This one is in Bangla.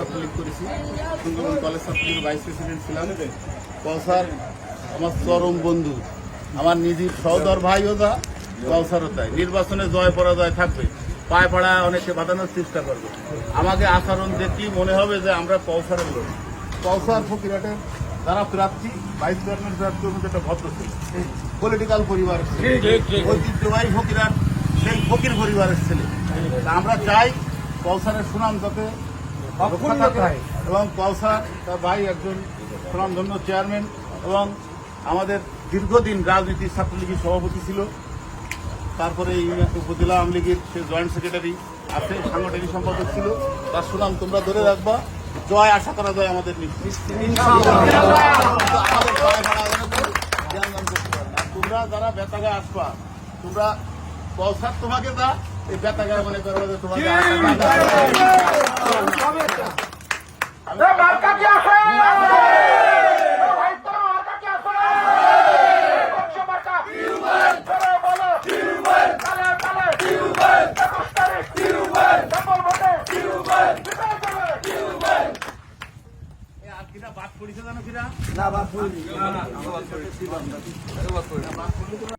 ছাত্রলীগ করেছি, সুন্দরবন কলেজ ছাত্রলীগের ভাইস প্রেসিডেন্ট ছিলাম। কৌসার আমার চরম বন্ধু, আমার নিজের সহোদর ভাইও যা, কৌসারও তাই। নির্বাচনে জয় পরাজয় থাকবে, পায়ে পাড়া অনেকে বাঁধানোর চেষ্টা করবে। আমাকে আচরণ দেখলেই মনে হবে যে আমরা কৌসারের লোক। কৌসার ফকিরহাটের যারা প্রার্থী, ভাইস চেয়ারম্যান প্রার্থীর মধ্যে একটা ভদ্র ছিল, পলিটিক্যাল পরিবারের ছেলে, ঐতিহ্যবাহী ফকিরহাট সেই ফকির পরিবারের ছেলে। আমরা চাই কৌসারের সুনাম যাতে রক্ষা থাকে, এবং কৌসার তার ভাই একজন সুনামধন্য চেয়ারম্যান এবং আমাদের দীর্ঘদিন রাজনীতির ছাত্রলীগের সভাপতি ছিল। তারপরে উপজেলা আওয়ামী লীগের সে জয়েন্ট সেক্রেটারি আছে, সাংগঠনিক সম্পাদক ছিল। তার সুনাম তোমরা ধরে রাখবা। জয় আশা করা যায় আমাদের নিশ্চিত। তোমরা যারা বেতাগায় আসবা, তোমরা কৌসার তোমাকে যা, এই বেতাগায় মনে করবো যে তোমাকে বাদ পড়িছে জানো কিনা? না বাদ পড়িনি।